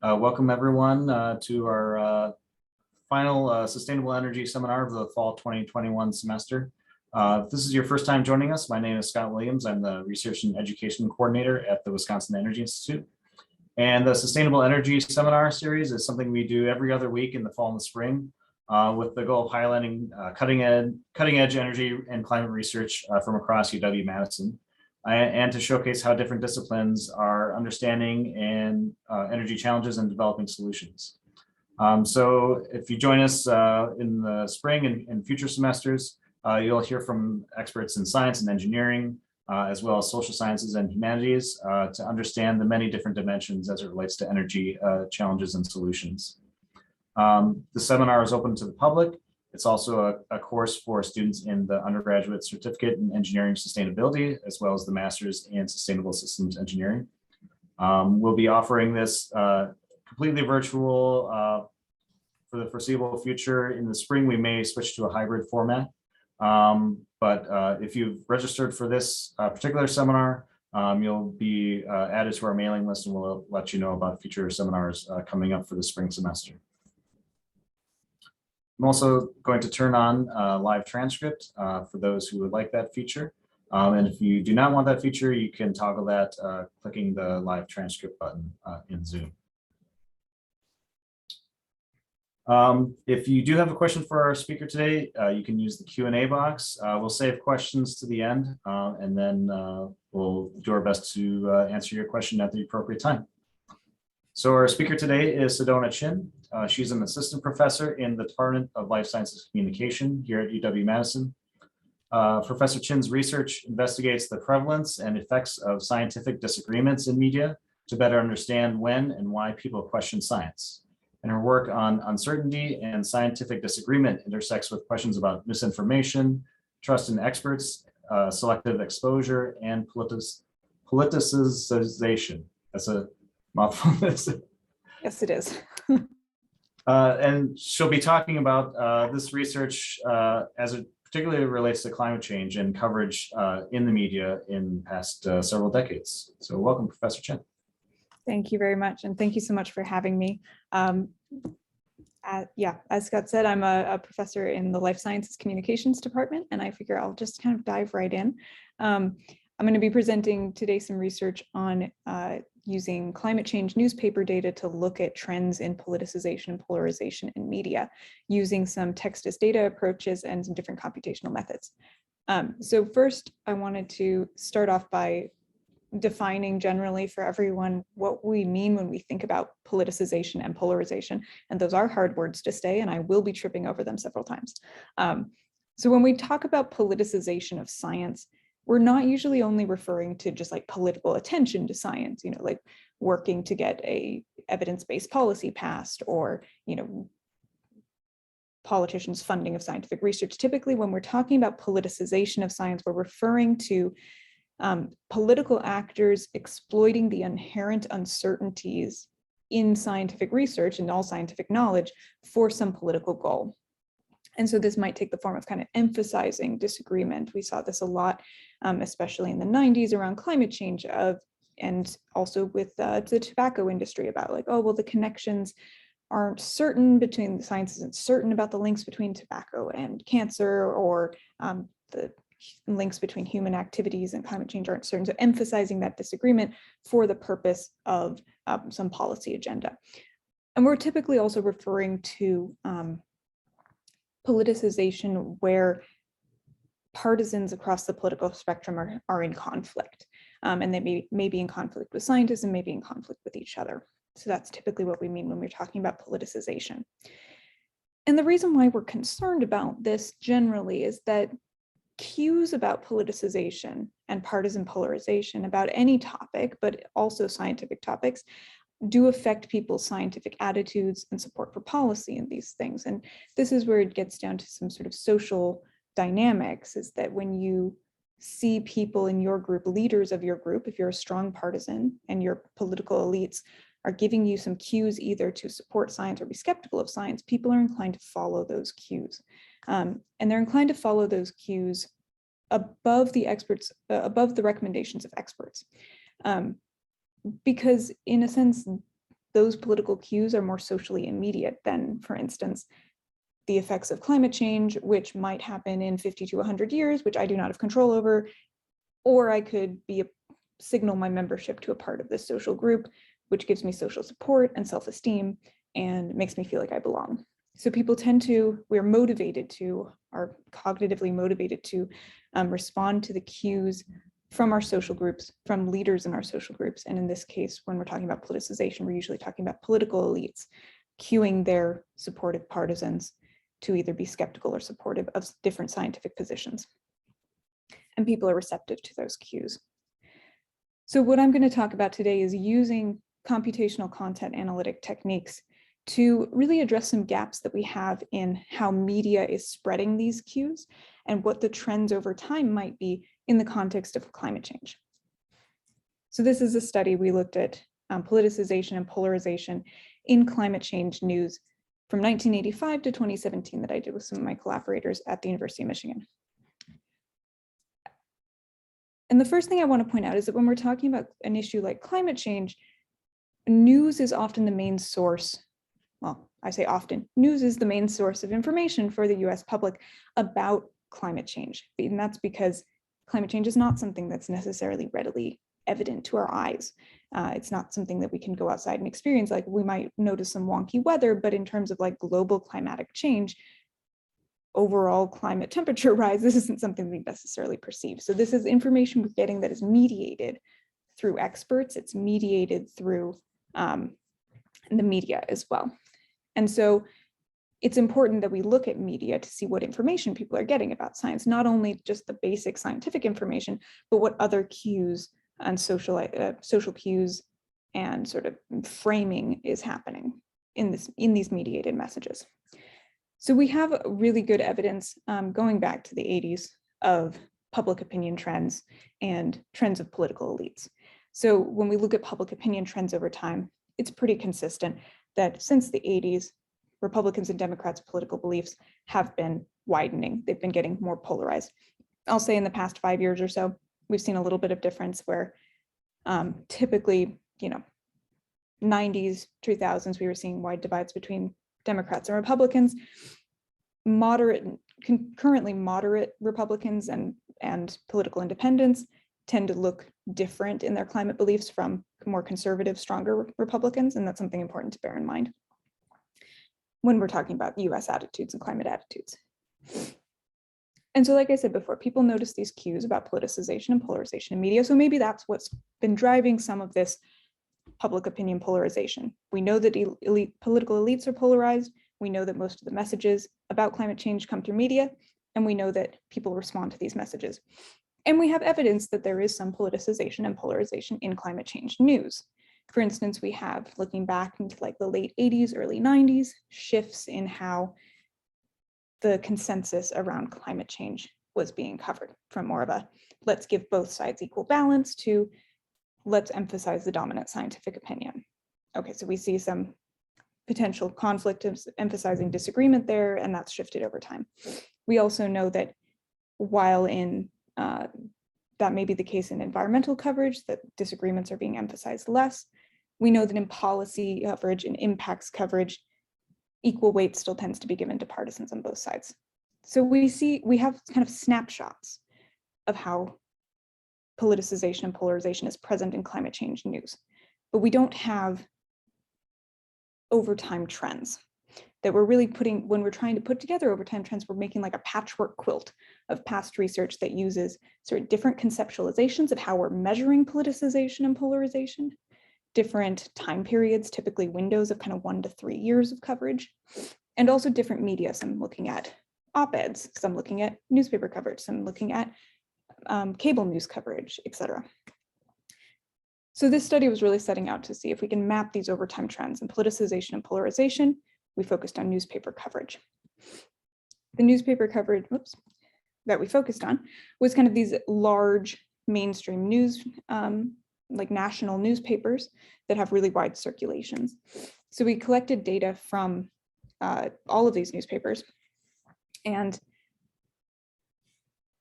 Welcome everyone to our final Sustainable Energy Seminar of the Fall 2021 semester. If this is your first time joining us, my name is Scott Williams. I'm the Research and Education Coordinator at the Wisconsin Energy Institute. And the Sustainable Energy Seminar Series is something we do every other week in the fall and the spring with the goal of highlighting cutting edge energy and climate research from across UW-Madison. And to showcase how different disciplines are understanding and energy challenges and developing solutions. So if you join us in the spring and future semesters, you'll hear from experts in science and engineering, as well as social sciences and humanities to understand the many different dimensions as it relates to energy challenges and solutions. The seminar is open to the public. It's also a course for students in the undergraduate certificate in engineering sustainability, as well as the master's in sustainable systems engineering. We'll be offering this completely virtual for the foreseeable future. In the spring, we may switch to a hybrid format. But if you've registered for this particular seminar, you'll be added to our mailing list, and we'll let you know about future seminars coming up for the spring semester. I'm also going to turn on live transcript for those who would like that feature. And if you do not want that feature, you can toggle that clicking the live transcript button in Zoom. If you do have a question for our speaker today, you can use the Q&A box. We'll save questions to the end, and then we'll do our best to answer your question at the appropriate time. So our speaker today is Sedona Chinn. She's an assistant professor in the Department of Life Sciences Communication here at UW-Madison. Professor Chinn's research investigates the prevalence and effects of scientific disagreements in media to better understand when and why people question science. And her work on uncertainty and scientific disagreement intersects with questions about misinformation, trust in experts, selective exposure, and politicization. That's a mouthful. Yes, it is. And she'll be talking about this research as it particularly relates to climate change and coverage in the media in past several decades. So welcome, Professor Chinn. Thank you very much. And thank you so much for having me. Yeah, as Scott said, I'm a professor in the Life Sciences Communications Department, and I figure I'll just kind of dive right in. I'm going to be presenting today some research on using climate change newspaper data to look at trends in politicization and polarization in media, using some text-as data approaches and some different computational methods. So first, I wanted to start off by defining generally for everyone what we mean when we think about politicization and polarization. And those are hard words to say, and I will be tripping over them several times. So when we talk about politicization of science, we're not usually only referring to just like political attention to science, you know, like working to get a evidence-based policy passed, or, you know, politicians' funding of scientific research. Typically, when we're talking about politicization of science, we're referring to political actors exploiting the inherent uncertainties in scientific research and all scientific knowledge for some political goal. And so this might take the form of kind of emphasizing disagreement. We saw this a lot, especially in the 90s around climate change, and also with the tobacco industry about like, oh, well, the connections aren't certain between, the science isn't certain about the links between tobacco and cancer, or the links between human activities and climate change aren't certain. So emphasizing that disagreement for the purpose of some policy agenda. And we're typically also referring to politicization where partisans across the political spectrum are in conflict. And they may be in conflict with scientists and maybe in conflict with each other. So that's typically what we mean when we're talking about politicization. And the reason why we're concerned about this generally is that cues about politicization and partisan polarization about any topic, but also scientific topics, do affect people's scientific attitudes and support for policy in these things. And this is where it gets down to some sort of social dynamics, is that when you see people in your group, leaders of your group, if you're a strong partisan and your political elites are giving you some cues either to support science or be skeptical of science, people are inclined to follow those cues. And they're inclined to follow those cues above the experts, above the recommendations of experts. Because in a sense, those political cues are more socially immediate than, for instance, the effects of climate change, which might happen in 50 to 100 years, which I do not have control over, or I could signal my membership to a part of this social group, which gives me social support and self-esteem and makes me feel like I belong. So people we're cognitively motivated to respond to the cues from our social groups, from leaders in our social groups. And in this case, when we're talking about politicization, we're usually talking about political elites cueing their supportive partisans to either be skeptical or supportive of different scientific positions. And people are receptive to those cues. So what I'm going to talk about today is using computational content analytic techniques to really address some gaps that we have in how media is spreading these cues and what the trends over time might be in the context of climate change. So this is a study we looked at politicization and polarization in climate change news from 1985 to 2017 that I did with some of my collaborators at the University of Michigan. And the first thing I want to point out is that when we're talking about an issue like climate change, news is often the main source. Well, I say often, news is the main source of information for the US public about climate change. And that's because climate change is not something that's necessarily readily evident to our eyes. It's not something that we can go outside and experience. Like we might notice some wonky weather, but in terms of like global climatic change, overall climate temperature rise, this isn't something we necessarily perceive. So this is information we're getting that is mediated through experts. It's mediated through the media as well. And so it's important that we look at media to see what information people are getting about science, not only just the basic scientific information, but what other cues and social cues and sort of framing is happening in these mediated messages. So we have really good evidence going back to the 80s of public opinion trends and trends of political elites. So when we look at public opinion trends over time, it's pretty consistent that since the 80s, Republicans and Democrats' political beliefs have been widening. They've been getting more polarized. I'll say in the past 5 years or so, we've seen a little bit of difference where typically, 90s, 2000s, we were seeing wide divides between Democrats and Republicans. Currently moderate Republicans and political independents tend to look different in their climate beliefs from more conservative, stronger Republicans, and that's something important to bear in mind when we're talking about US attitudes and climate attitudes. And so, like I said before, people notice these cues about politicization and polarization in media. So maybe that's what's been driving some of this public opinion polarization. We know that political elites are polarized. We know that most of the messages about climate change come through media, and we know that people respond to these messages. And we have evidence that there is some politicization and polarization in climate change news. For instance, we have, looking back into like the late 80s, early 90s, shifts in how the consensus around climate change was being covered, from more of a let's give both sides equal balance to let's emphasize the dominant scientific opinion. Okay, so we see some potential conflict of emphasizing disagreement there, and that's shifted over time. We also know that while that may be the case in environmental coverage, that disagreements are being emphasized less. We know that in policy coverage and impacts coverage, equal weight still tends to be given to partisans on both sides. So we have kind of snapshots of how politicization and polarization is present in climate change news, but we don't have overtime trends that we're really when we're trying to put together overtime trends, we're making like a patchwork quilt of past research that uses sort of different conceptualizations of how we're measuring politicization and polarization, different time periods, typically windows of kind of 1 to 3 years of coverage, and also different media. Some looking at op-eds, some looking at newspaper coverage, some looking at cable news coverage, etc. So this study was really setting out to see if we can map these overtime trends in politicization and polarization. We focused on newspaper coverage. The newspaper coverage that we focused on was kind of these large mainstream news, like national newspapers that have really wide circulations. So we collected data from all of these newspapers, and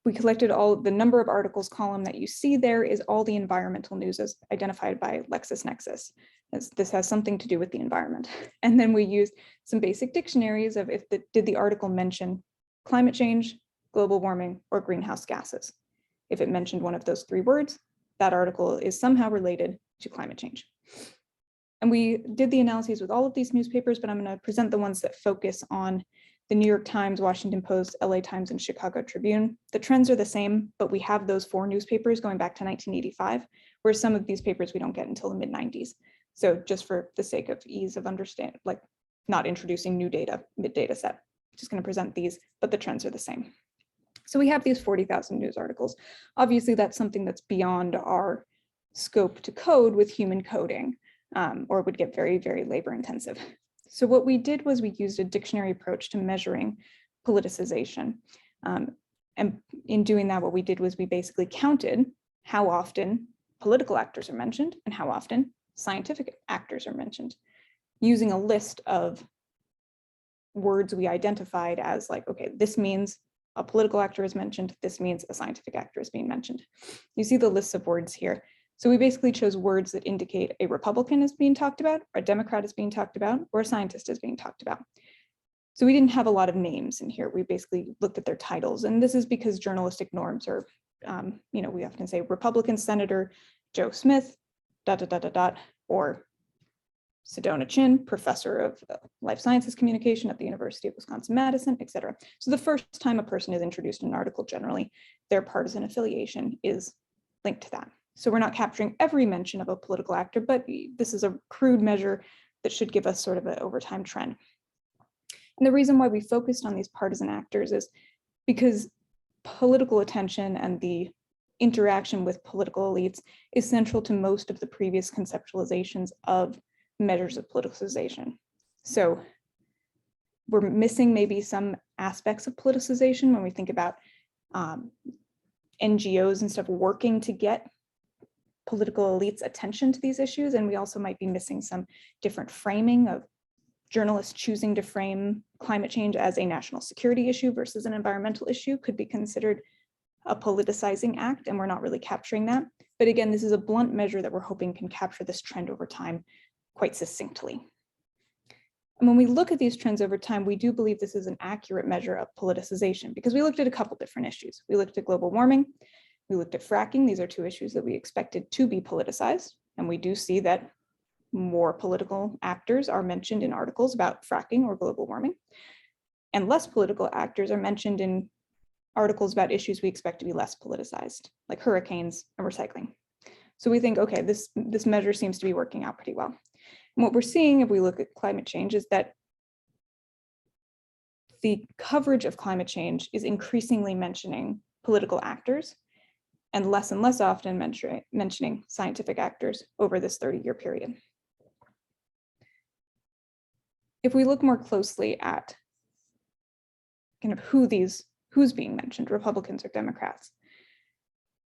we collected all the number of articles column that you see there is all the environmental news as identified by LexisNexis. as this has something to do with the environment. And then we use some basic dictionaries of did the article mention climate change, global warming, or greenhouse gases. If it mentioned one of those three words, that article is somehow related to climate change. And we did the analyses with all of these newspapers, but I'm going to present the ones that focus on the New York Times, Washington Post, LA Times, and Chicago Tribune. The trends are the same, but we have those 4 newspapers going back to 1985, where some of these papers we don't get until the mid-90s. So just for the sake of ease of understanding, like not introducing new data, mid-data set, just going to present these, but the trends are the same. So we have these 40,000 news articles. Obviously, that's something that's beyond our scope to code with human coding, or would get very, very labor intensive. So what we did was we used a dictionary approach to measuring politicization. And in doing that, what we did was we basically counted how often political actors are mentioned and how often scientific actors are mentioned, using a list of words we identified as like, okay, this means a political actor is mentioned, this means a scientific actor is being mentioned. You see the lists of words here. So we basically chose words that indicate a Republican is being talked about, or a Democrat is being talked about, or a scientist is being talked about. So we didn't have a lot of names in here. We basically looked at their titles. And this is because journalistic norms are, we often say Republican Senator Joe Smith, ... or Sedona Chinn, professor of life sciences communication at the University of Wisconsin-Madison, etc. So the first time a person is introduced in an article, generally, their partisan affiliation is linked to that. So we're not capturing every mention of a political actor, but this is a crude measure that should give us sort of an overtime trend. And the reason why we focused on these partisan actors is because political attention and the interaction with political elites is central to most of the previous conceptualizations of measures of politicization. So we're missing maybe some aspects of politicization when we think about NGOs and stuff working to get political elites' attention to these issues. And we also might be missing some different framing of journalists choosing to frame climate change as a national security issue versus an environmental issue could be considered a politicizing act, and we're not really capturing that. But again, this is a blunt measure that we're hoping can capture this trend over time quite succinctly. And when we look at these trends over time, we do believe this is an accurate measure of politicization because we looked at a couple different issues. We looked at global warming, we looked at fracking. These are 2 issues that we expected to be politicized. And we do see that more political actors are mentioned in articles about fracking or global warming, and less political actors are mentioned in articles about issues we expect to be less politicized, like hurricanes and recycling. So we think, okay, this measure seems to be working out pretty well. And what we're seeing if we look at climate change is that the coverage of climate change is increasingly mentioning political actors and less often mentioning scientific actors over this 30-year period. If we look more closely at kind of who's being mentioned, Republicans or Democrats,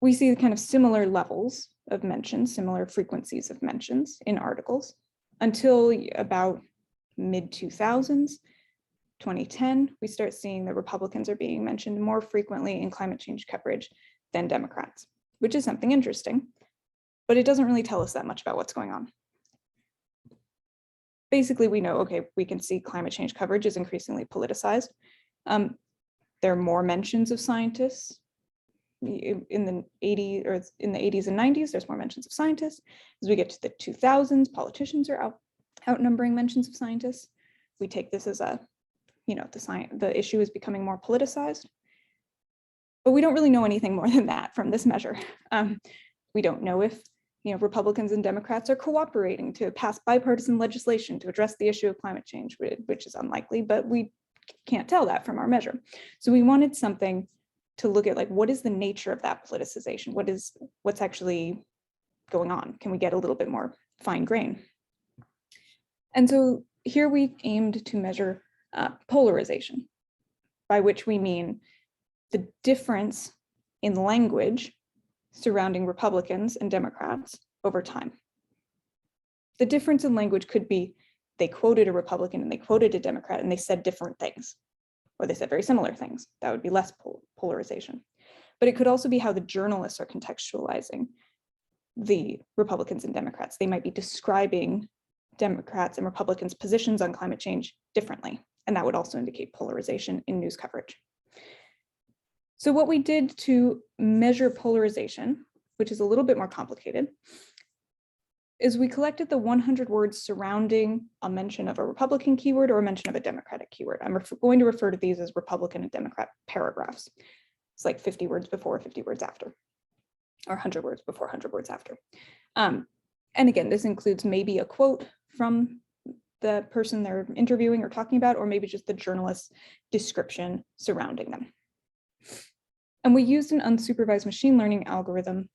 we see kind of similar levels of mentions, similar frequencies of mentions in articles until about mid-2000s, 2010, we start seeing that Republicans are being mentioned more frequently in climate change coverage than Democrats, which is something interesting, but it doesn't really tell us that much about what's going on. Basically, we know, okay, we can see climate change coverage is increasingly politicized. There are more mentions of scientists. In the 80s and 90s, there's more mentions of scientists. As we get to the 2000s, politicians are outnumbering mentions of scientists. We take this as a, the issue is becoming more politicized. But we don't really know anything more than that from this measure. We don't know if Republicans and Democrats are cooperating to pass bipartisan legislation to address the issue of climate change, which is unlikely, but we can't tell that from our measure. So we wanted something to look at, like, what is the nature of that politicization? What's actually going on? Can we get a little bit more fine grain? And so here we aimed to measure polarization, by which we mean the difference in language surrounding Republicans and Democrats over time. The difference in language could be they quoted a Republican and they quoted a Democrat and they said different things, or they said very similar things. That would be less polarization. But it could also be how the journalists are contextualizing the Republicans and Democrats. They might be describing Democrats and Republicans' positions on climate change differently. And that would also indicate polarization in news coverage. So what we did to measure polarization, which is a little bit more complicated, is we collected the 100 words surrounding a mention of a Republican keyword or a mention of a Democratic keyword. I'm going to refer to these as Republican and Democrat paragraphs. It's like 50 words before, 50 words after, or 100 words before, 100 words after. And again, this includes maybe a quote from the person they're interviewing or talking about, or maybe just the journalist's description surrounding them. And we used an unsupervised machine learning algorithm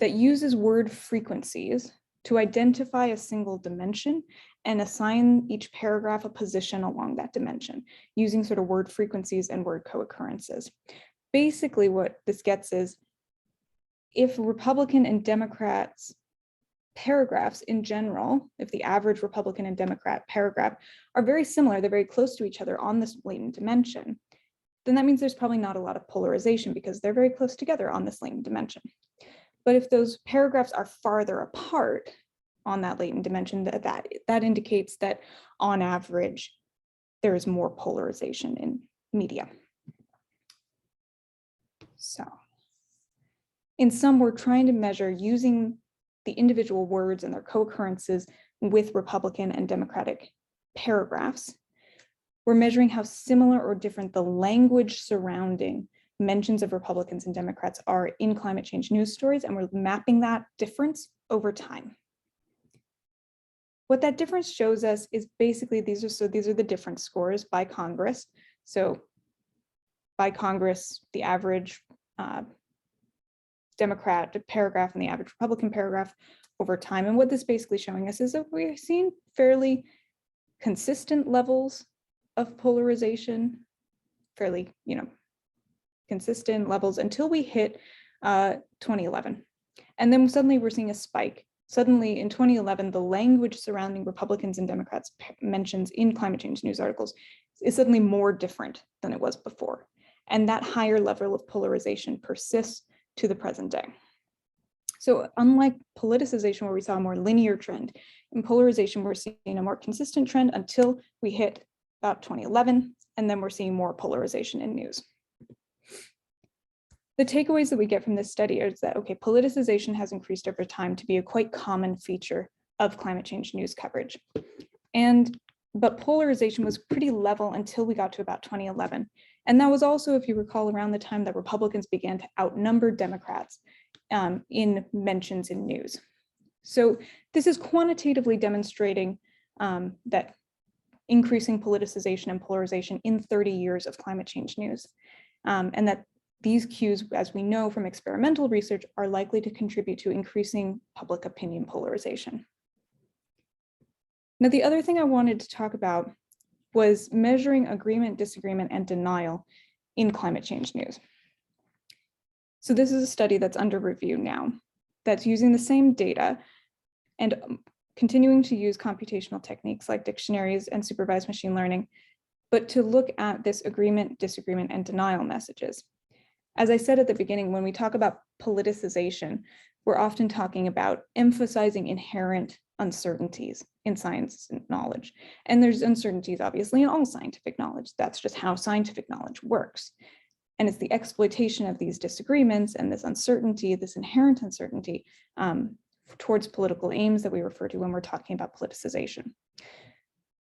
that uses word frequencies to identify a single dimension and assign each paragraph a position along that dimension using sort of word frequencies and word co-occurrences. Basically, what this gets is if Republican and Democrats paragraphs in general, if the average Republican and Democrat paragraph are very similar, they're very close to each other on this latent dimension, then that means there's probably not a lot of polarization because they're very close together on this latent dimension. But if those paragraphs are farther apart on that latent dimension, that indicates that on average, there is more polarization in media. So in sum, we're trying to measure using the individual words and their co-occurrences with Republican and Democratic paragraphs. We're measuring how similar or different the language surrounding mentions of Republicans and Democrats are in climate change news stories, and we're mapping that difference over time. What that difference shows us is basically these are the difference scores by Congress. So by Congress, the average Democrat paragraph and the average Republican paragraph over time. And what this basically showing us is that we're seeing fairly consistent levels of polarization, fairly, consistent levels until we hit 2011. And then suddenly we're seeing a spike. Suddenly in 2011, the language surrounding Republicans and Democrats mentions in climate change news articles is suddenly more different than it was before. And that higher level of polarization persists to the present day. So unlike politicization, where we saw a more linear trend, in polarization, we're seeing a more consistent trend until we hit about 2011, and then we're seeing more polarization in news. The takeaways that we get from this study is that, okay, politicization has increased over time to be a quite common feature of climate change news coverage. But polarization was pretty level until we got to about 2011. And that was also, if you recall, around the time that Republicans began to outnumber Democrats in mentions in news. So this is quantitatively demonstrating that increasing politicization and polarization in 30 years of climate change news, and that these cues, as we know from experimental research, are likely to contribute to increasing public opinion polarization. Now, the other thing I wanted to talk about was measuring agreement, disagreement, and denial in climate change news. So this is a study that's under review now, that's using the same data and continuing to use computational techniques like dictionaries and supervised machine learning, but to look at this agreement, disagreement, and denial messages. As I said at the beginning, when we talk about politicization, we're often talking about emphasizing inherent uncertainties in science and knowledge. And there's uncertainties, obviously, in all scientific knowledge. That's just how scientific knowledge works. And it's the exploitation of these disagreements and this uncertainty, this inherent uncertainty towards political aims that we refer to when we're talking about politicization.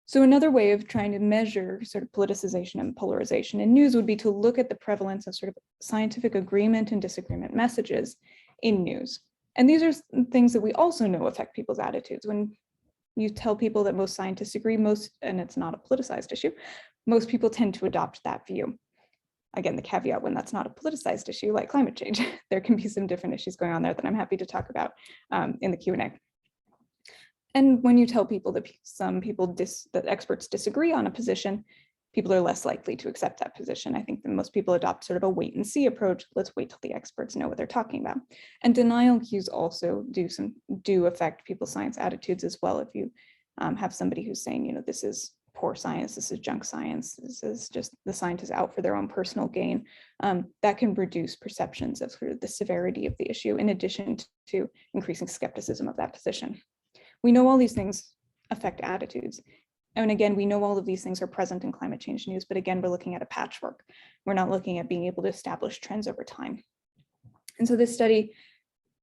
So another way of trying to measure sort of politicization and polarization in news would be to look at the prevalence of sort of scientific agreement and disagreement messages in news. And these are things that we also know affect people's attitudes. When you tell people that most scientists agree, and it's not a politicized issue, most people tend to adopt that view. Again, the caveat when that's not a politicized issue like climate change, there can be some different issues going on there that I'm happy to talk about in the Q&A. And when you tell people that that experts disagree on a position, people are less likely to accept that position. I think that most people adopt sort of a wait and see approach. Let's wait till the experts know what they're talking about. And denial cues also do affect people's science attitudes as well. If you have somebody who's saying, this is poor science, this is junk science, this is just the scientists out for their own personal gain, that can reduce perceptions of sort of the severity of the issue, in addition to increasing skepticism of that position. We know all these things affect attitudes. And again, we know all of these things are present in climate change news, but again, we're looking at a patchwork. We're not looking at being able to establish trends over time. And so this study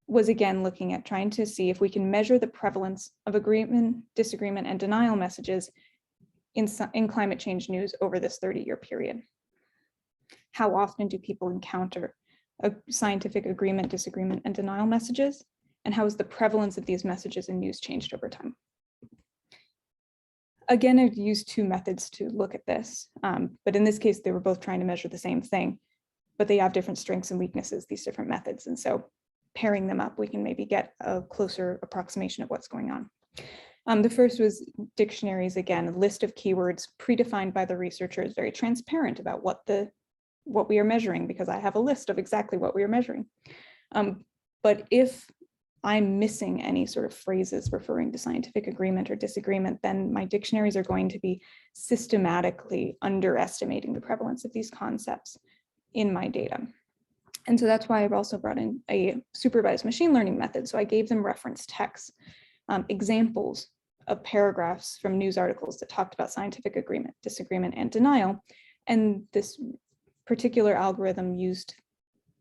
was again looking at trying to see if we can measure the prevalence of agreement, disagreement, and denial messages in climate change news over this 30-year period. How often do people encounter a scientific agreement, disagreement, and denial messages? And how has the prevalence of these messages in news changed over time? Again, I've used two methods to look at this, but in this case, they were both trying to measure the same thing, but they have different strengths and weaknesses, these different methods. And so pairing them up, we can maybe get a closer approximation of what's going on. The first was dictionaries, again, a list of keywords predefined by the researchers, very transparent about what we are measuring, because I have a list of exactly what we are measuring. But if I'm missing any sort of phrases referring to scientific agreement or disagreement, then my dictionaries are going to be systematically underestimating the prevalence of these concepts in my data. And so that's why I've also brought in a supervised machine learning method. So I gave them reference texts, examples of paragraphs from news articles that talked about scientific agreement, disagreement, and denial. And this particular algorithm used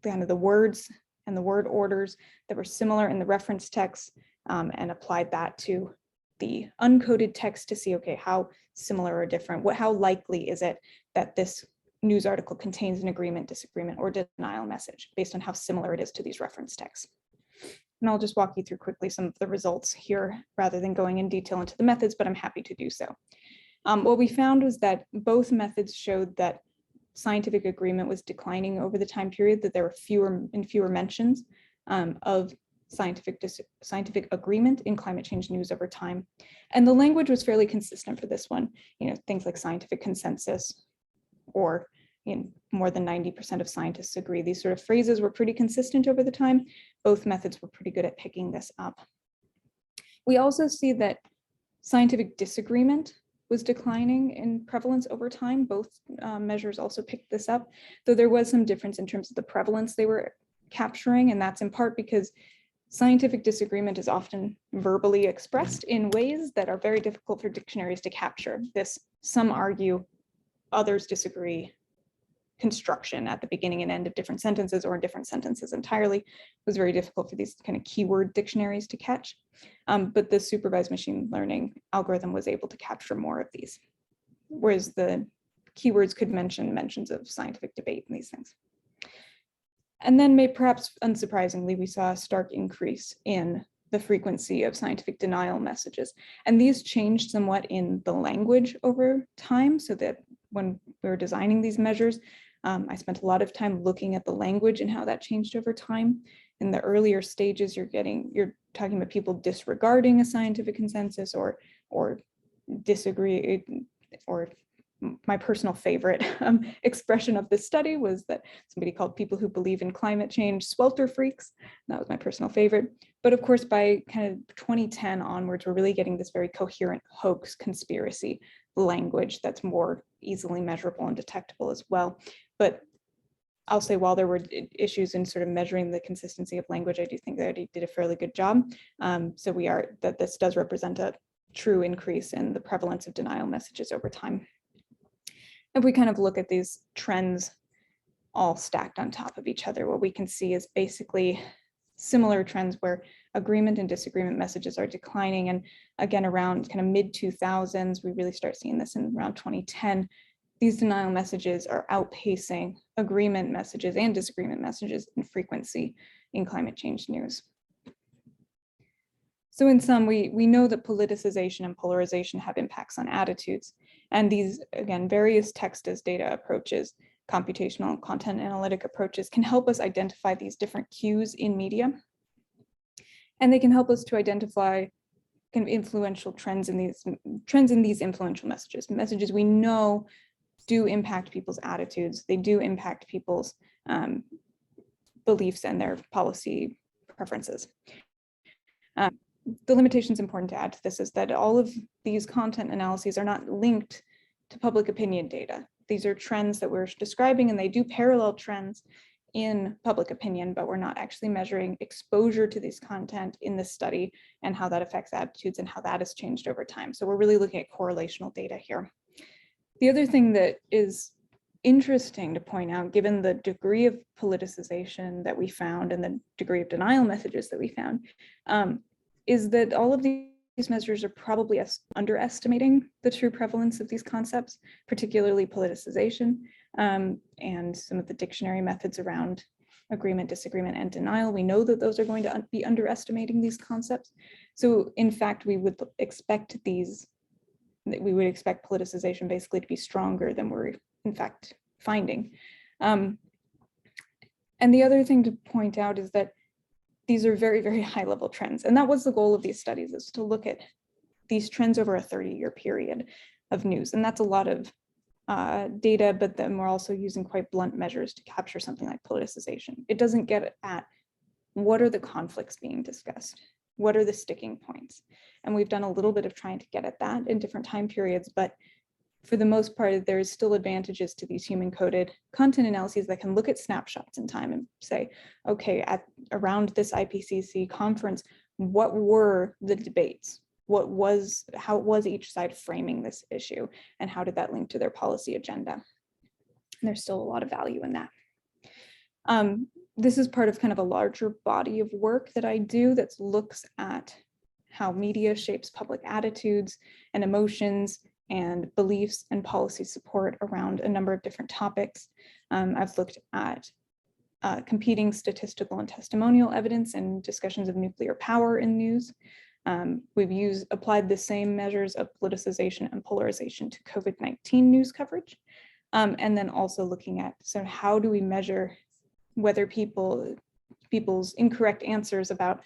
kind of the words and the word orders that were similar in the reference text, and applied that to the uncoded text to see, okay, how similar or different, how likely is it that this news article contains an agreement, disagreement, or denial message based on how similar it is to these reference texts. And I'll just walk you through quickly some of the results here rather than going in detail into the methods, but I'm happy to do so. What we found was that both methods showed that scientific agreement was declining over the time period, that there were fewer mentions of scientific agreement in climate change news over time. And the language was fairly consistent for this one, things like scientific consensus, or more than 90% of scientists agree. These sort of phrases were pretty consistent over the time. Both methods were pretty good at picking this up. We also see that scientific disagreement was declining in prevalence over time. Both measures also picked this up, though there was some difference in terms of the prevalence they were capturing, and that's in part because scientific disagreement is often verbally expressed in ways that are very difficult for dictionaries to capture. This some argue, others disagree construction at the beginning and end of different sentences, or in different sentences entirely, was very difficult for these kind of keyword dictionaries to catch. But the supervised machine learning algorithm was able to capture more of these, whereas the keywords could mentions of scientific debate and these things. And then perhaps unsurprisingly, we saw a stark increase in the frequency of scientific denial messages. And these changed somewhat in the language over time, so that when we were designing these measures, I spent a lot of time looking at the language and how that changed over time. In the earlier stages, you're talking about people disregarding a scientific consensus or disagree, or my personal favorite expression of this study was that somebody called people who believe in climate change swelter freaks. That was my personal favorite. But of course, by kind of 2010 onwards, we're really getting this very coherent hoax conspiracy language that's more easily measurable and detectable as well. But I'll say, while there were issues in sort of measuring the consistency of language, I do think that he did a fairly good job. So this does represent a true increase in the prevalence of denial messages over time. If we kind of look at these trends all stacked on top of each other, what we can see is basically similar trends where agreement and disagreement messages are declining. And again, around kind of mid-2000s, we really start seeing this in around 2010. These denial messages are outpacing agreement messages and disagreement messages in frequency in climate change news. So in sum, we know that politicization and polarization have impacts on attitudes. And these, again, various text as data approaches, computational and content analytic approaches can help us identify these different cues in media. And they can help us to identify kind of influential trends in these influential messages we know do impact people's attitudes. They do impact people's beliefs and their policy preferences. the limitations important to add to this is that all of these content analyses are not linked to public opinion data. These are trends that we're describing, and they do parallel trends in public opinion, but we're not actually measuring exposure to this content in this study and how that affects attitudes and how that has changed over time. So we're really looking at correlational data here. The other thing that is interesting to point out, given the degree of politicization that we found and the degree of denial messages that we found, is that all of these measures are probably underestimating the true prevalence of these concepts, particularly politicization, and some of the dictionary methods around agreement, disagreement, and denial. We know that those are going to be underestimating these concepts. So in fact, we would expect politicization basically to be stronger than we're in fact finding. And the other thing to point out is that these are very, very high level trends. And that was the goal of these studies, is to look at these trends over a 30-year period of news. And that's a lot of data, but then we're also using quite blunt measures to capture something like politicization. It doesn't get at what are the conflicts being discussed? What are the sticking points? And we've done a little bit of trying to get at that in different time periods, but for the most part, there is still advantages to these human-coded content analyses that can look at snapshots in time and say, okay, at around this IPCC conference, what were the debates? How was each side framing this issue? And how did that link to their policy agenda? And there's still a lot of value in that. This is part of kind of a larger body of work that I do that looks at how media shapes public attitudes and emotions and beliefs and policy support around a number of different topics. I've looked at competing statistical and testimonial evidence and discussions of nuclear power in news. We've applied the same measures of politicization and polarization to COVID-19 news coverage. And then also looking at, so how do we measure whether people's incorrect answers about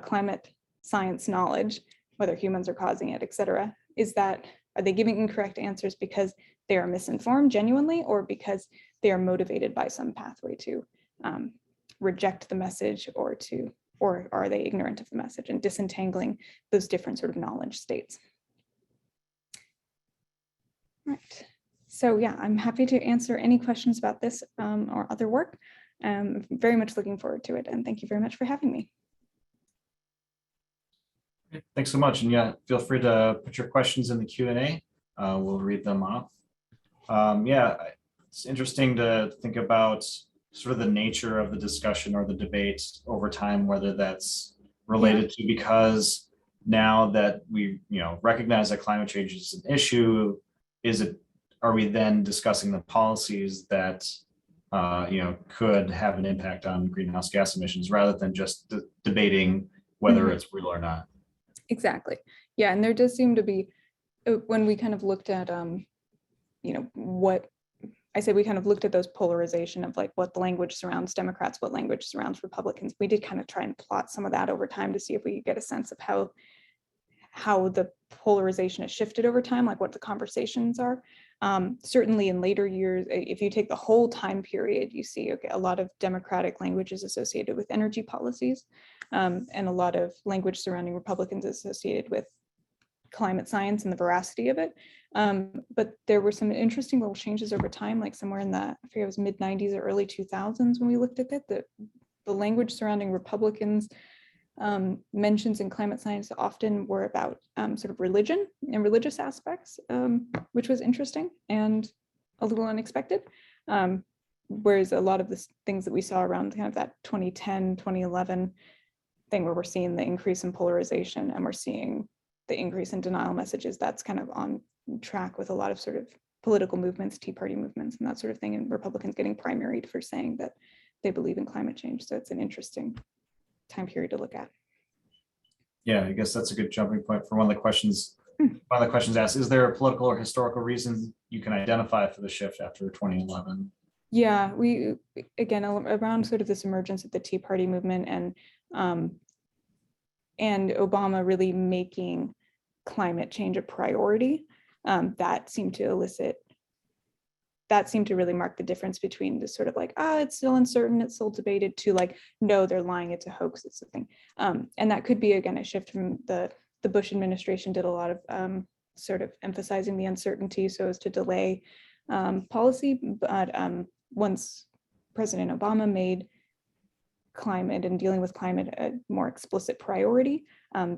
climate science knowledge, whether humans are causing it, et cetera, are they giving incorrect answers because they are misinformed genuinely, or because they are motivated by some pathway to reject the message, or are they ignorant of the message, and disentangling those different sort of knowledge states. Right. So yeah, I'm happy to answer any questions about this or other work. I'm very much looking forward to it, and thank you very much for having me. Thanks so much. And yeah, feel free to put your questions in the Q&A. We'll read them off. Yeah, it's interesting to think about sort of the nature of the discussion or the debate over time, whether that's related to, because now that we recognize that climate change is an issue, are we then discussing the policies that could have an impact on greenhouse gas emissions, rather than just debating whether it's real or not? Exactly. Yeah, and there does seem to be, when we kind of looked at, we kind of looked at those polarization of like what language surrounds Democrats, what language surrounds Republicans. We did kind of try and plot some of that over time to see if we could get a sense of how the polarization has shifted over time, like what the conversations are. Certainly in later years, if you take the whole time period, you see a lot of Democratic language is associated with energy policies, and a lot of language surrounding Republicans associated with climate science and the veracity of it. But there were some interesting little changes over time, like somewhere in the, I forget, it was mid-90s or early 2000s when we looked at it, the language surrounding Republicans mentions in climate science often were about sort of religion and religious aspects, which was interesting and a little unexpected. Whereas a lot of the things that we saw around kind of that 2010, 2011 thing, where we're seeing the increase in polarization and we're seeing the increase in denial messages, that's kind of on track with a lot of sort of political movements, Tea Party movements and that sort of thing, and Republicans getting primaried for saying that they believe in climate change. So it's an interesting time period to look at. Yeah, I guess that's a good jumping point for one of the questions. One of the questions asked, is there a political or historical reason you can identify for the shift after 2011? Yeah, we, again, around sort of this emergence of the Tea Party movement and Obama really making climate change a priority, that seemed to elicit that seemed to really mark the difference between the sort of like, it's still uncertain, it's still debated, to like, no, they're lying, it's a hoax, it's a thing. And that could be, again, a shift from the Bush administration did a lot of sort of emphasizing the uncertainty so as to delay policy. But once President Obama made climate and dealing with climate a more explicit priority,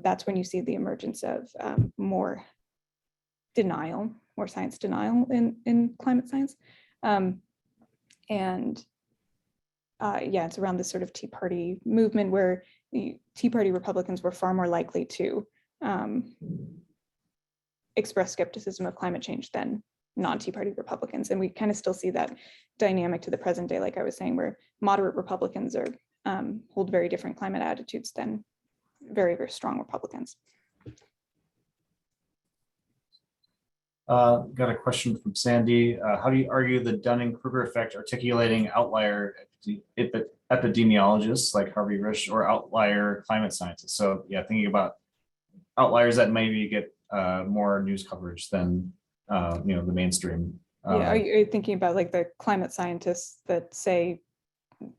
that's when you see the emergence of more science denial in climate science. Yeah, it's around this sort of Tea Party movement where the Tea Party Republicans were far more likely to express skepticism of climate change than non-Tea Party Republicans. And we kind of still see that dynamic to the present day, like I was saying, where moderate Republicans are hold very different climate attitudes than very, very strong Republicans. Got a question from Sandy. How do you argue the Dunning-Kruger effect articulating outlier epidemiologists like Harvey Risch or outlier climate scientists? So yeah, thinking about outliers that maybe get more news coverage than the mainstream. Yeah, are you thinking about like the climate scientists that say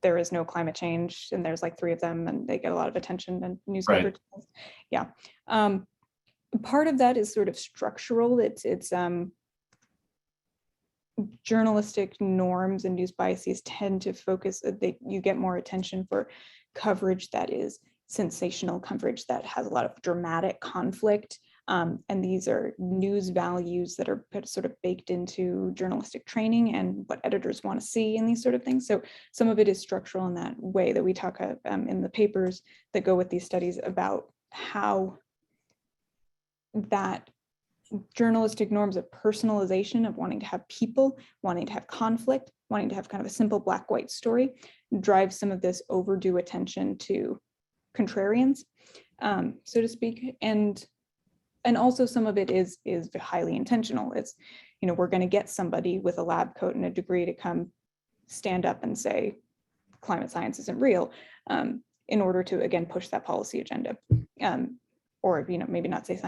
there is no climate change, and there's like 3 of them and they get a lot of attention and news coverage? Yeah. Part of that is sort of structural. It's journalistic norms and news biases tend to focus, you get more attention for coverage that is sensational, coverage that has a lot of dramatic conflict. And these are news values that are sort of baked into journalistic training and what editors want to see in these sort of things. So some of it is structural in that way that we talk in the papers that go with these studies about how that journalistic norms of personalization, of wanting to have people, wanting to have conflict, wanting to have kind of a simple black-white story, drives some of this overdue attention to contrarians, so to speak. And also some of it is highly intentional. It's, we're going to get somebody with a lab coat and a degree to come stand up and say climate science isn't real, in order to, again, push that policy agenda. Or maybe not say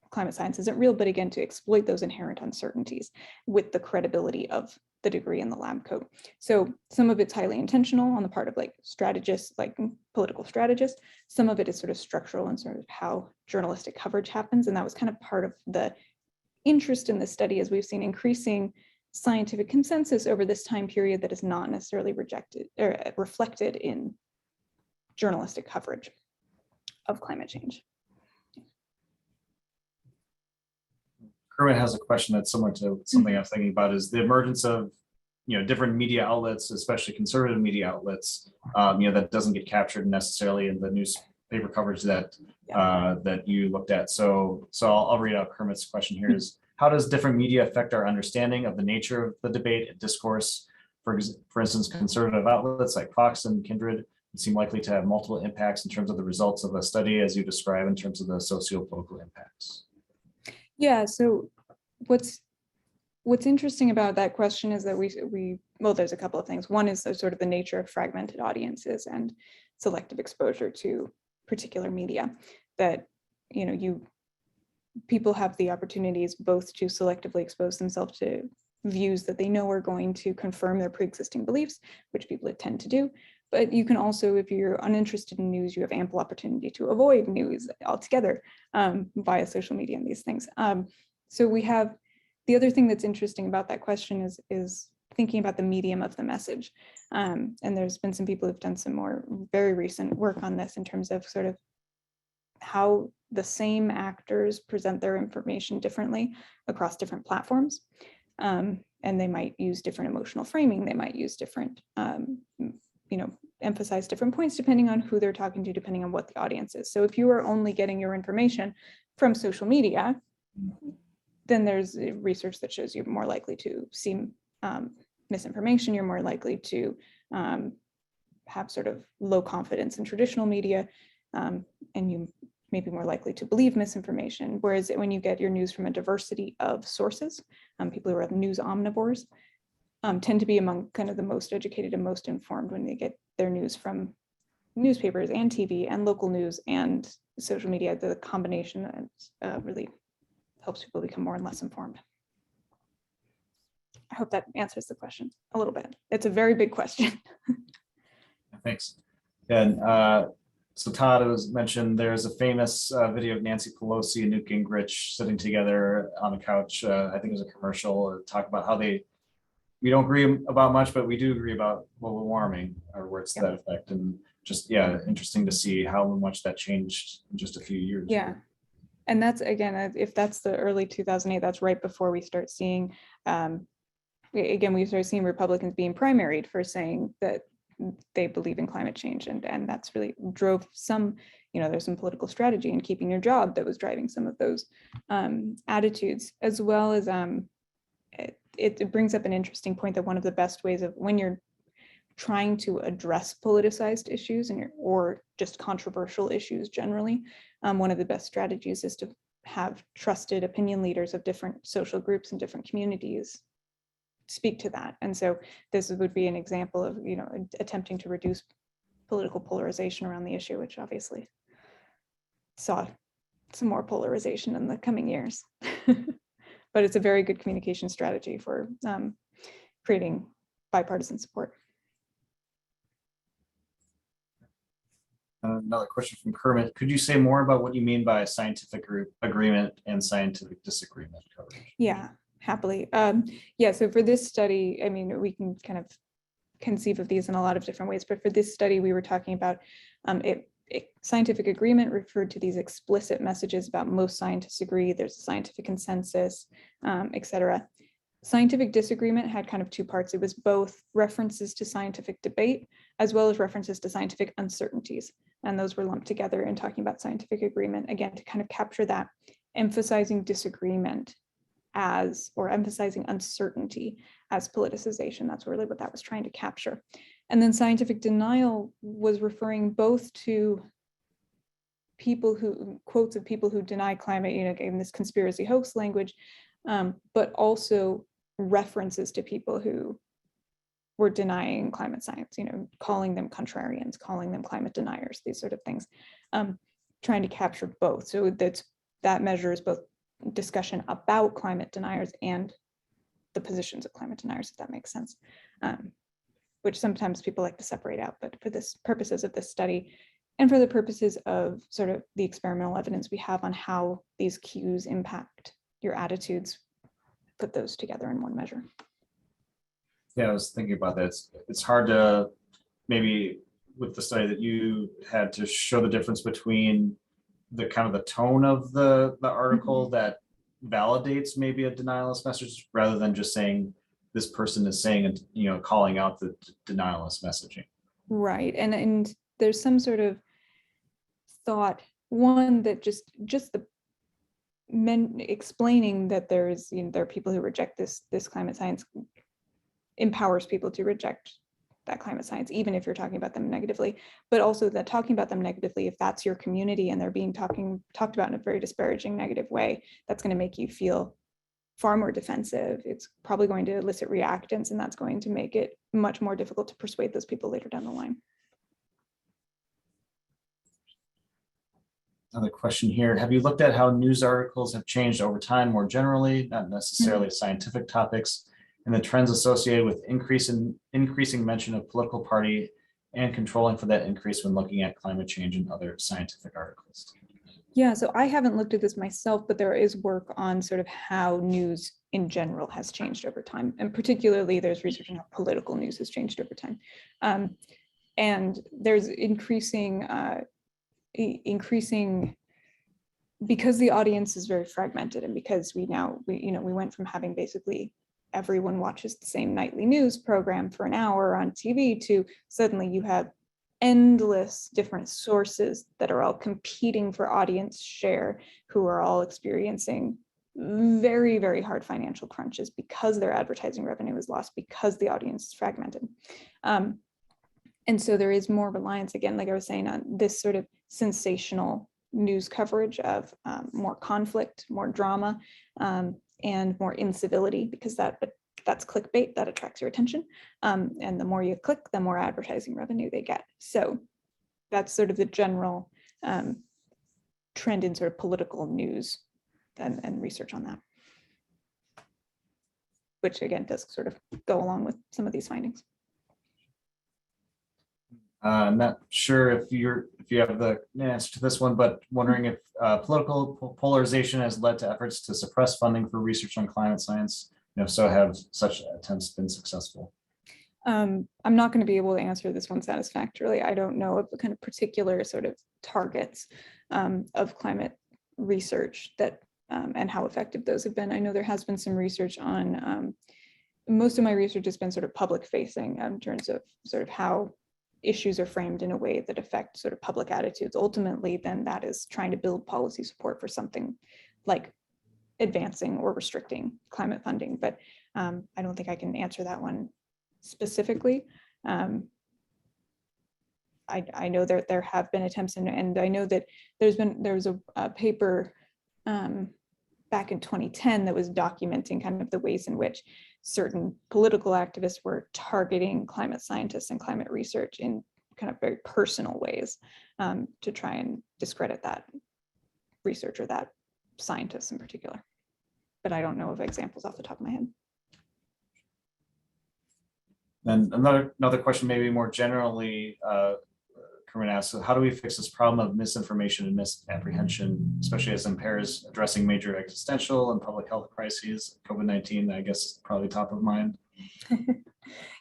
climate science isn't real, but again, to exploit those inherent uncertainties with the credibility of the degree in the lab coat. So some of it's highly intentional on the part of like strategists, like political strategists. Some of it is sort of structural and sort of how journalistic coverage happens. And that was kind of part of the interest in this study, as we've seen increasing scientific consensus over this time period that is not necessarily reflected in journalistic coverage of climate change. Kermit has a question that's similar to something I was thinking about, is the emergence of different media outlets, especially conservative media outlets, that doesn't get captured necessarily in the newspaper coverage that that you looked at. So I'll read out Kermit's question here: is how does different media affect our understanding of the nature of the debate and discourse? For instance, conservative outlets like Fox and Kindred seem likely to have multiple impacts in terms of the results of a study, as you describe in terms of the socio-political impacts. Yeah, so what's interesting about that question is that well, there's a couple of things. One is sort of the nature of fragmented audiences and selective exposure to particular media, that people have the opportunities both to selectively expose themselves to views that they know are going to confirm their pre-existing beliefs, which people tend to do. But you can also, if you're uninterested in news, you have ample opportunity to avoid news altogether via social media and these things. So we have, the other thing that's interesting about that question is thinking about the medium of the message. And there's been some people who've done some more very recent work on this in terms of sort of how the same actors present their information differently across different platforms. And they might use different emotional framing. They might use different, emphasize different points depending on who they're talking to, depending on what the audience is. So if you are only getting your information from social media, then there's research that shows you're more likely to see misinformation. You're more likely to have sort of low confidence in traditional media, and you may be more likely to believe misinformation. Whereas when you get your news from a diversity of sources, people who are news omnivores tend to be among kind of the most educated and most informed when they get their news from newspapers and TV and local news and social media. The combination really helps people become more and less informed. hope that answers the question a little bit. It's a very big question. Thanks. And so Todd, it was mentioned there's a famous video of Nancy Pelosi and Newt Gingrich sitting together on a couch. I think it was a commercial, talk about how we don't agree about much, but we do agree about global warming, or words to that effect. And just, yeah, interesting to see how much that changed in just a few years. Yeah. And that's, again, if that's the early 2008, that's right before we start seeing, we start seeing Republicans being primaried for saying that they believe in climate change. And that's really drove some, there's some political strategy in keeping your job that was driving some of those attitudes, as well as it brings up an interesting point that one of the best ways of when you're trying to address politicized issues or just controversial issues generally, one of the best strategies is to have trusted opinion leaders of different social groups and different communities speak to that. And so this would be an example of, attempting to reduce political polarization around the issue, which obviously saw some more polarization in the coming years. But it's a very good communication strategy for creating bipartisan support. Another question from Kermit. Could you say more about what you mean by scientific agreement and scientific disagreement coverage? Yeah, happily. So for this study, I mean, we can kind of conceive of these in a lot of different ways, but for this study, we were talking about scientific agreement referred to these explicit messages about most scientists agree, there's a scientific consensus, et cetera. Scientific disagreement had kind of two parts. It was both references to scientific debate as well as references to scientific uncertainties. And those were lumped together in talking about scientific agreement, again, to kind of capture that, emphasizing disagreement or emphasizing uncertainty as politicization. That's really what that was trying to capture. And then scientific denial was referring both to quotes of people who deny climate, in this conspiracy hoax language, but also references to people who were denying climate science, calling them contrarians, calling them climate deniers, these sort of things, trying to capture both. So that measure is both discussion about climate deniers and the positions of climate deniers, if that makes sense, which sometimes people like to separate out, but for this purposes of this study, and for the purposes of sort of the experimental evidence we have on how these cues impact your attitudes, put those together in one measure. Yeah, I was thinking about that. It's hard to maybe with the study that you had to show the difference between the kind of the tone of the article that validates maybe a denialist message rather than just saying this person is saying, calling out the denialist messaging. Right. And there's some sort of thought, one that just the men explaining that there are people who reject this climate science empowers people to reject that climate science, even if you're talking about them negatively, but also that talking about them negatively, if that's your community and they're being talked about in a very disparaging negative way, that's going to make you feel far more defensive. It's probably going to elicit reactance, and that's going to make it much more difficult to persuade those people later down the line. Another question here. Have you looked at how news articles have changed over time more generally, not necessarily scientific topics, and the trends associated with increasing mention of political party and controlling for that increase when looking at climate change and other scientific articles? Yeah, so I haven't looked at this myself, but there is work on sort of how news in general has changed over time. And particularly there's research on how political news has changed over time. And there's increasing, because the audience is very fragmented, and because we went from having basically everyone watches the same nightly news program for an hour on TV to suddenly you have endless different sources that are all competing for audience share, who are all experiencing very, very hard financial crunches because their advertising revenue is lost because the audience is fragmented. And so there is more reliance, again, like I was saying, on this sort of sensational news coverage of more conflict, more drama, and more incivility, because that's clickbait, that attracts your attention. And the more you click, the more advertising revenue they get. So that's sort of the general trend in sort of political news and research on that, which again does sort of go along with some of these findings. I'm not sure if you have the answer to this one, but wondering if political polarization has led to efforts to suppress funding for research on climate science. And if so, have such attempts been successful? I'm not going to be able to answer this one satisfactorily. I don't know of the kind of particular sort of targets of climate research that and how effective those have been. I know there has been some research on, most of my research has been sort of public facing in terms of sort of how issues are framed in a way that affect sort of public attitudes. Ultimately, then that is trying to build policy support for something like advancing or restricting climate funding. But I don't think I can answer that one specifically. I know that there have been attempts, and I know that there was a paper back in 2010 that was documenting kind of the ways in which certain political activists were targeting climate scientists and climate research in kind of very personal ways to try and discredit that research or that scientist in particular. But I don't know of examples off the top of my head. And another question, maybe more generally, Kermit asks, so how do we fix this problem of misinformation and misapprehension, especially as impairs addressing major existential and public health crises? COVID-19, I guess, probably top of mind.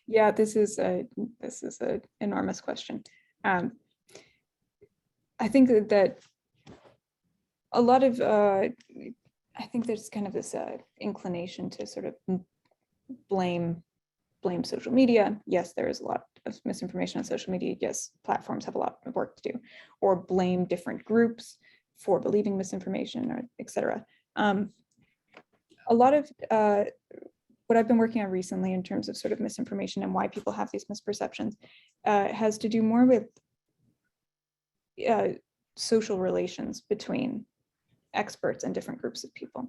Yeah, this is an enormous question. I think that a lot of I think there's kind of this inclination to sort of blame social media. Yes, there is a lot of misinformation on social media. Yes, platforms have a lot of work to do, or blame different groups for believing misinformation, or et cetera. A lot of what I've been working on recently in terms of sort of misinformation and why people have these misperceptions has to do more with social relations between experts and different groups of people.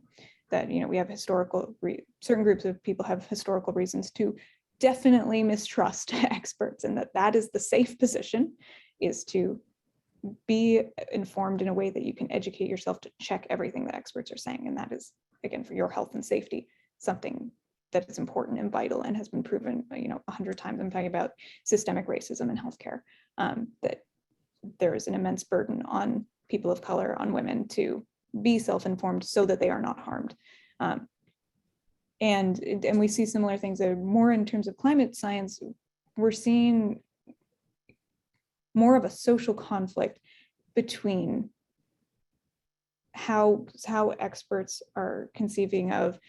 That, you know, we have certain groups of people have historical reasons to definitely mistrust experts, and that is the safe position, is to be informed in a way that you can educate yourself to check everything that experts are saying. And that is, again, for your health and safety, something that is important and vital and has been proven, 100 times. I'm talking about systemic racism in healthcare, that there is an immense burden on people of color, on women, to be self-informed so that they are not harmed. And we see similar things that are more in terms of climate science. We're seeing more of a social conflict between how experts are conceiving of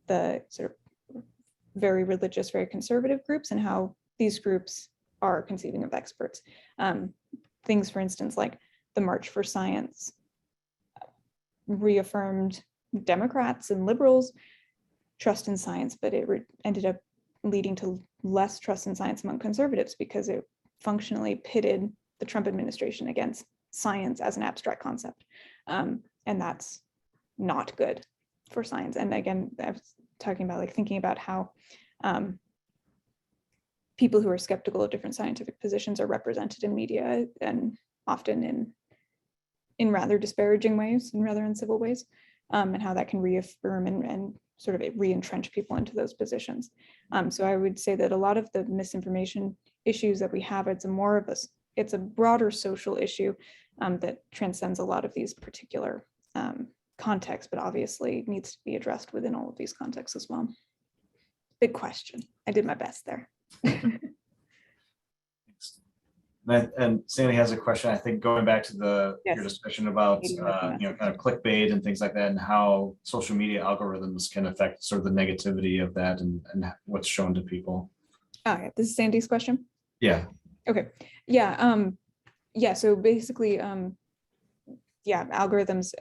the sort of very religious, very conservative groups, and how these groups are conceiving of experts. Things, for instance, like the March for Science reaffirmed Democrats and liberals' trust in science, but it ended up leading to less trust in science among conservatives because it functionally pitted the Trump administration against science as an abstract concept. And that's not good for science. And again, I was talking about thinking about how people who are skeptical of different scientific positions are represented in media, and often in rather disparaging ways, in rather uncivil ways, and how that can reaffirm and sort of re-entrench people into those positions. So I would say that a lot of the misinformation issues that we have, it's a broader social issue that transcends a lot of these particular contexts, but obviously needs to be addressed within all of these contexts as well. Big question. I did my best there. And Sandy has a question, I think, going back to your discussion about kind of clickbait and things like that, and how social media algorithms can affect sort of the negativity of that and what's shown to people. Oh, yeah. This is Sandy's question. Yeah. Okay. Yeah. Yeah. So basically, yeah, algorithms.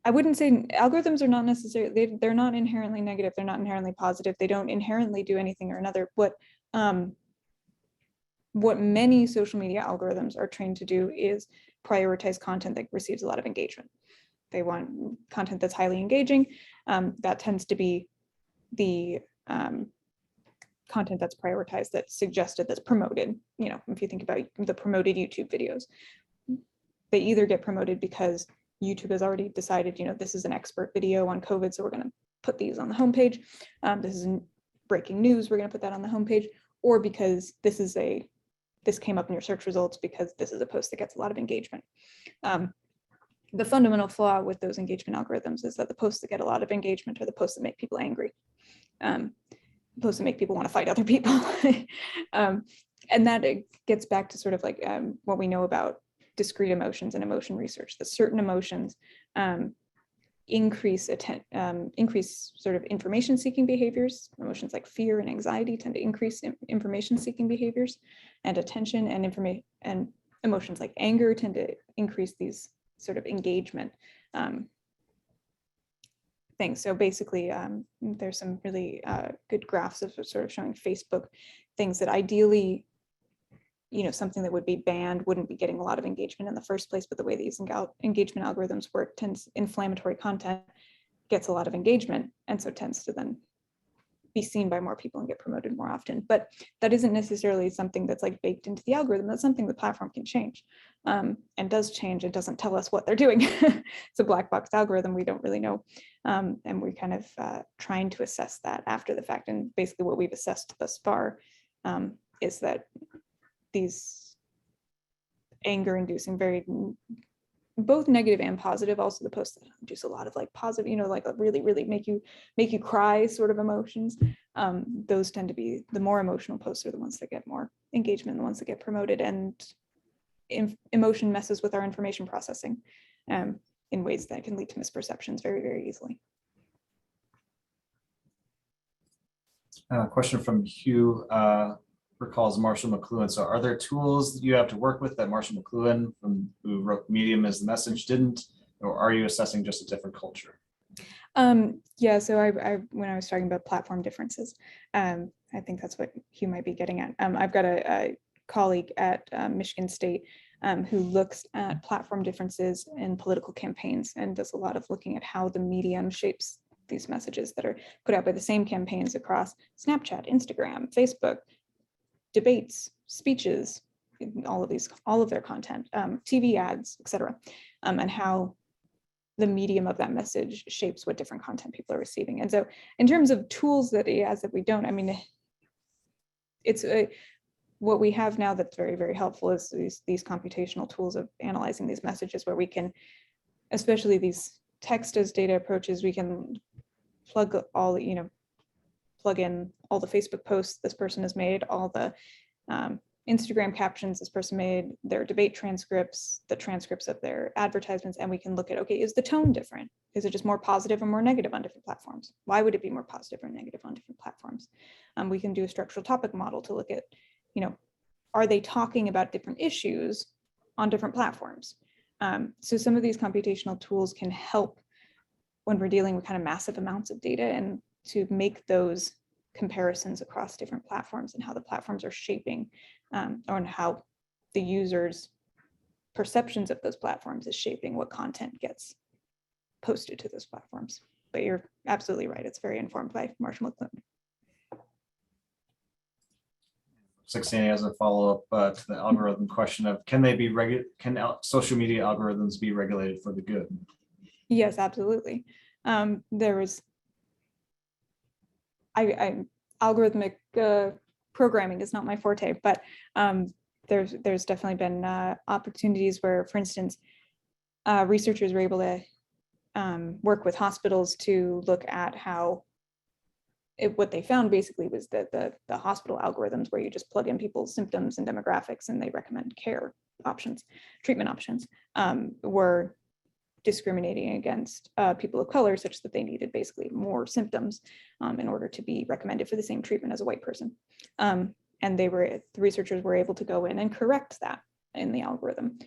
I wouldn't say algorithms are not necessarily. They're not inherently negative. They're not inherently positive. They don't inherently do anything or another. What many social media algorithms are trained to do is prioritize content that receives a lot of engagement. They want content that's highly engaging. That tends to be the content that's prioritized, that's suggested, that's promoted. If you think about the promoted YouTube videos, they either get promoted because YouTube has already decided, this is an expert video on COVID, so we're going to put these on the homepage. This is breaking news, we're going to put that on the homepage, or because this came up in your search results because this is a post that gets a lot of engagement. The fundamental flaw with those engagement algorithms is that the posts that get a lot of engagement are the posts that make people angry, posts that make people want to fight other people. And that gets back to sort of like what we know about discrete emotions and emotion research, that certain emotions increase sort of information-seeking behaviors. Emotions like fear and anxiety tend to increase information-seeking behaviors, and attention and emotions like anger tend to increase these sort of engagement things. So basically, there's some really good graphs of sort of showing Facebook things that ideally, something that would be banned wouldn't be getting a lot of engagement in the first place, but the way these engagement algorithms work, inflammatory content gets a lot of engagement, and so tends to then be seen by more people and get promoted more often. But that isn't necessarily something that's like baked into the algorithm. That's something the platform can change, and does change. It doesn't tell us what they're doing. It's a black box algorithm. We don't really know, and we're kind of trying to assess that after the fact. And basically what we've assessed thus far is that these anger-inducing, both negative and positive, also the posts that induce a lot of like positive, like really make you cry sort of emotions. Those tend to be the more emotional posts are the ones that get more engagement, the ones that get promoted, and emotion messes with our information processing in ways that can lead to misperceptions very, very easily. Question from Hugh. Recalls Marshall McLuhan. So are there tools that you have to work with that Marshall McLuhan, who wrote Medium as the Message, didn't, or are you assessing just a different culture? Yeah, so I when I was talking about platform differences, I think that's what Hugh might be getting at. I've got a colleague at Michigan State who looks at platform differences in political campaigns and does a lot of looking at how the medium shapes these messages that are put out by the same campaigns across Snapchat, Instagram, Facebook, debates, speeches, all of their content, TV ads, etc., and how the medium of that message shapes what different content people are receiving. And so in terms of tools that he has that we don't, I mean, it's what we have now that's very, very helpful is these computational tools of analyzing these messages, where we can, especially these text as data approaches, we can plug in all the Facebook posts this person has made, all the Instagram captions this person made, their debate transcripts, the transcripts of their advertisements, and we can look at, okay, is the tone different? Is it just more positive or more negative on different platforms? Why would it be more positive or negative on different platforms? We can do a structural topic model to look at, are they talking about different issues on different platforms? So some of these computational tools can help when we're dealing with kind of massive amounts of data, and to make those comparisons across different platforms and how the platforms are shaping, or how the users' perceptions of those platforms is shaping what content gets posted to those platforms. But you're absolutely right. It's very informed by Marshall McLuhan. 16 has a follow-up to the algorithm question of, can social media algorithms be regulated for the good? Yes, absolutely. Algorithmic programming is not my forte, but there's definitely been opportunities where, for instance, researchers were able to work with hospitals to look at how what they found basically was that the hospital algorithms, where you just plug in people's symptoms and demographics and they recommend care options, treatment options, were discriminating against people of color, such that they needed basically more symptoms in order to be recommended for the same treatment as a white person. And the researchers were able to go in and correct that in the algorithm,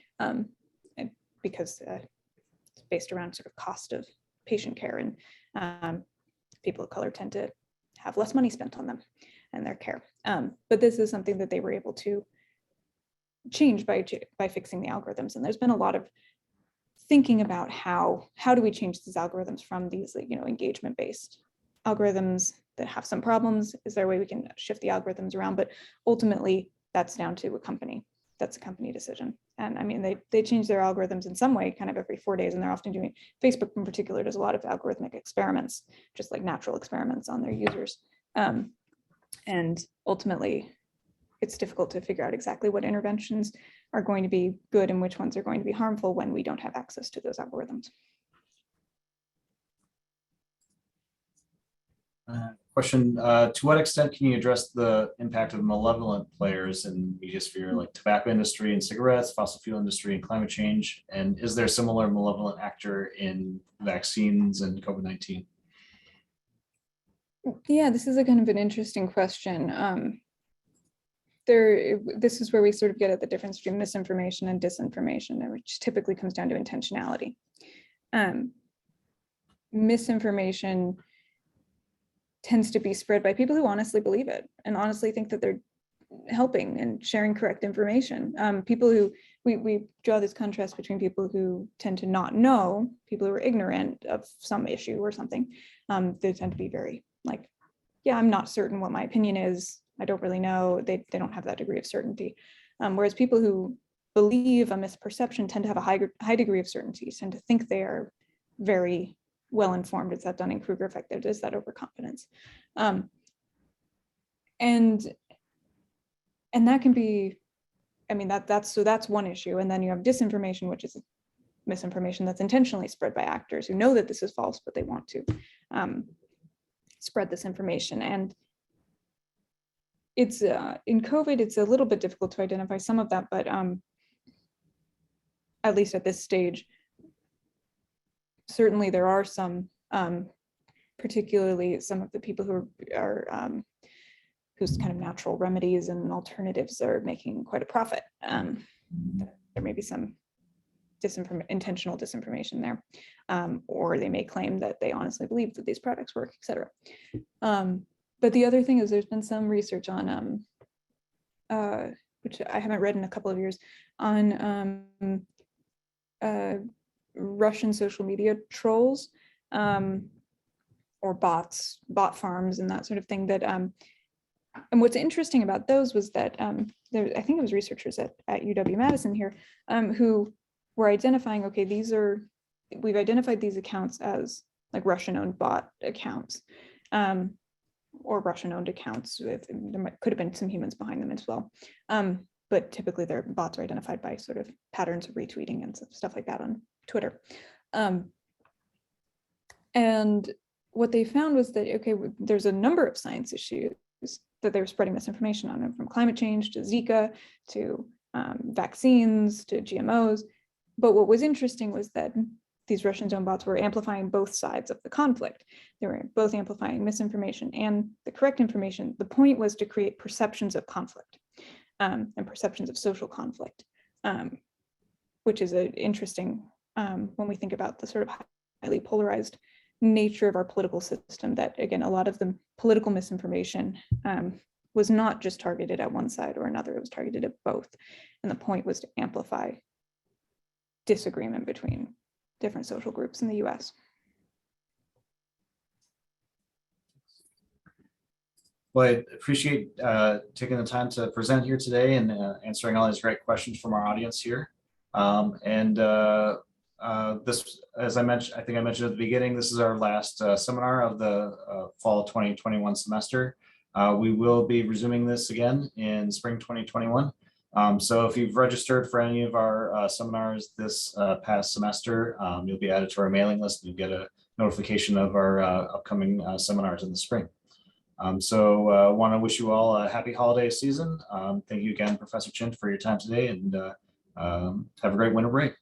because it's based around sort of cost of patient care, and people of color tend to have less money spent on them and their care. But this is something that they were able to change by fixing the algorithms. And there's been a lot of thinking about how do we change these algorithms from these engagement-based algorithms that have some problems. Is there a way we can shift the algorithms around? But ultimately, that's down to a company. That's a company decision. And I mean, they change their algorithms in some way kind of every 4 days, and they're often doing, Facebook in particular does a lot of algorithmic experiments, just like natural experiments on their users. And ultimately, it's difficult to figure out exactly what interventions are going to be good and which ones are going to be harmful when we don't have access to those algorithms. Question, to what extent can you address the impact of malevolent players in the media sphere, like tobacco industry and cigarettes, fossil fuel industry and climate change? And is there a similar malevolent actor in vaccines and COVID-19? Yeah, this is a kind of an interesting question. This is where we sort of get at the difference between misinformation and disinformation, which typically comes down to intentionality. Misinformation tends to be spread by people who honestly believe it and honestly think that they're helping and sharing correct information. People who, we draw this contrast between people who tend to not know, people who are ignorant of some issue or something. They tend to be very like, yeah, I'm not certain what my opinion is. I don't really know. They don't have that degree of certainty. Whereas people who believe a misperception tend to have a high degree of certainty, tend to think they are very well informed. It's that Dunning-Kruger effect. There is that overconfidence, and that can be, I mean, that's one issue. And then you have disinformation, which is misinformation that's intentionally spread by actors who know that this is false, but they want to spread this information. And it's in COVID, it's a little bit difficult to identify some of that, but at least at this stage, certainly there are some, particularly some of the people who are whose kind of natural remedies and alternatives are making quite a profit. There may be some intentional disinformation there, or they may claim that they honestly believe that these products work, et cetera. But the other thing is there's been some research on, which I haven't read in a couple of years, on Russian social media trolls, or bots, bot farms and that sort of thing. That and what's interesting about those was that I think it was researchers at UW-Madison here who were identifying, okay, we've identified these accounts as like Russian-owned bot accounts, or Russian-owned accounts. Could have been some humans behind them as well. But typically their bots are identified by sort of patterns of retweeting and stuff like that on Twitter. And what they found was that, okay, there's a number of science issues that they were spreading misinformation on, from climate change to Zika to vaccines to GMOs. But what was interesting was that these Russian-owned bots were amplifying both sides of the conflict. They were both amplifying misinformation and the correct information. The point was to create perceptions of conflict and perceptions of social conflict, which is interesting when we think about the sort of highly polarized nature of our political system, that again, a lot of the political misinformation was not just targeted at one side or another, it was targeted at both. And the point was to amplify disagreement between different social groups in the US. Well, I appreciate taking the time to present here today and answering all these great questions from our audience here. This, as I mentioned, I think I mentioned at the beginning, this is our last seminar of the fall 2021 semester. We will be resuming this again in spring 2021. So if you've registered for any of our seminars this past semester, you'll be added to our mailing list and you'll get a notification of our upcoming seminars in the spring. So want to wish you all a happy holiday season. Thank you again, Professor Chinn, for your time today, and have a great winter break.